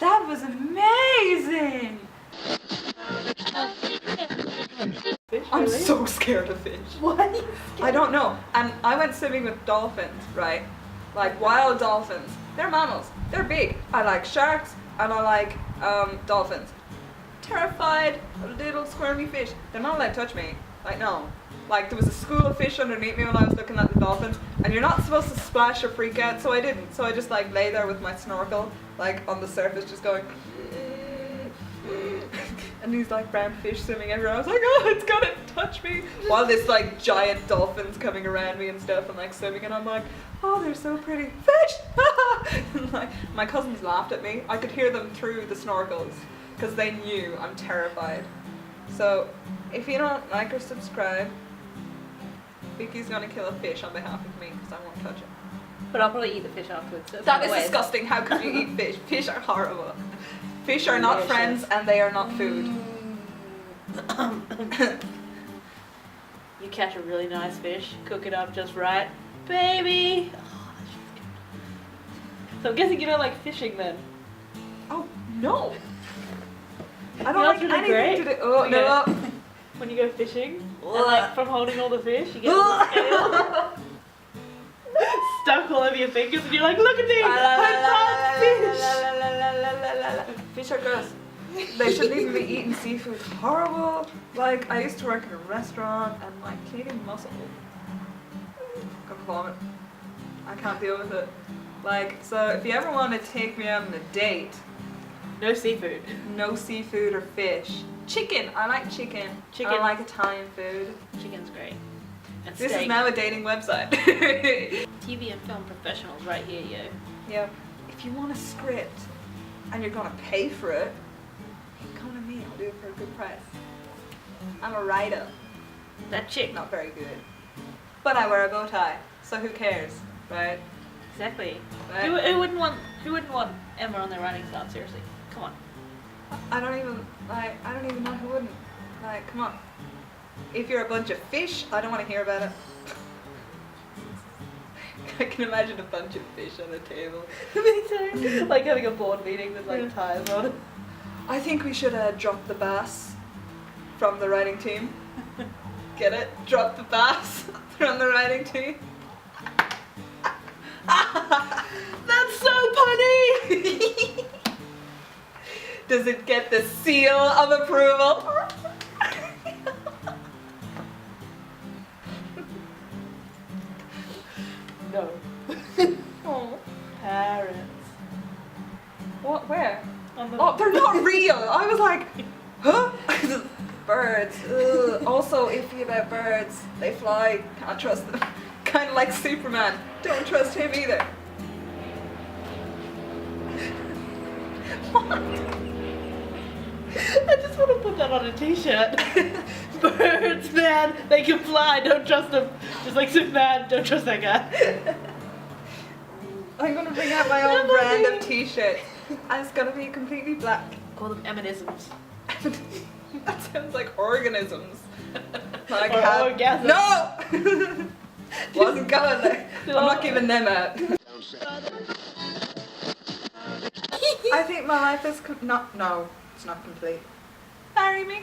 That was amazing! Fish, I'm really? so scared of fish. Why? I don't know. And I went swimming with dolphins, right? Like wild dolphins. They're mammals. They're big. I like sharks and I like dolphins. Terrified of little squirmy fish. They're not allowed to touch me. Like no. Like there was a school of fish underneath me when I was looking at the dolphins, and you're not supposed to splash or freak out, so I didn't. So I just like lay there with my snorkel, like on the surface, just going. And these like brown fish swimming everywhere. I was like, oh, it's gonna touch me. While this like giant dolphins coming around me and stuff and like swimming, and I'm like, oh, they're so pretty. Fish! And, like my cousins laughed at me. I could hear them through the snorkels because they knew I'm terrified. So if you don't like or subscribe, Vicky's gonna kill a fish on behalf of me because I won't touch it. But I'll probably eat the fish afterwards. So That is disgusting. How could you eat fish? Fish are horrible. Fish are not friends and they are not food. You catch a really nice fish, cook it up just right, baby. Oh, that shit's good. So I'm guessing you don't like fishing then. Oh no! I don't You know like what's really anything great? to do. Oh Okay. no! When you go fishing, and like from holding all the fish, you get all the scale stuck all over your fingers, and you're like, look at me, I found fish. Fish are gross. They shouldn't even be eating seafood. It's horrible. Like I used to work in a restaurant and like cleaning mussel. Come vomit. I can't deal with it. Like so, if you ever want to take me out on a date, No seafood. no seafood or fish. Chicken. I like chicken. Chicken. I like Italian food. Chicken's great. And This steak. is now a dating website. TV and film professionals right here, yo. Yeah. If you want a script and you're gonna pay for it, come to me. I'll do it for a good price. I'm a writer. That chick. Not very good. But I wear a bow tie, so who cares, right? Exactly. Right? Who wouldn't want Emma on their writing style? Seriously, come on. I don't even know who wouldn't. Like, come on. If you're a bunch of fish, I don't want to hear about it. I can imagine a bunch of fish on a table. Me too. Like having a board meeting with like ties on. I think we should drop the bass from the writing team. Get it? Drop the bass from the writing team. That's so punny. Does it get the seal of approval? No. Oh. Parrots. What? Where? On the Oh, they're not real. I was like, huh? Birds. Ugh. Also iffy about birds. They fly. Can't trust them. Kind of like Superman. Don't trust him either. What? I just want to put that on a t-shirt. Birds, man, they can fly, don't trust them. Just like Superman, don't trust that guy. I'm gonna bring out my own brand of t-shirt. And it's gonna be completely black. Call them eminisms. That sounds like organisms. Like Or how- orgasms. No! Wasn't going there. I'm not giving them out. I think my life is no, it's not complete. Marry me.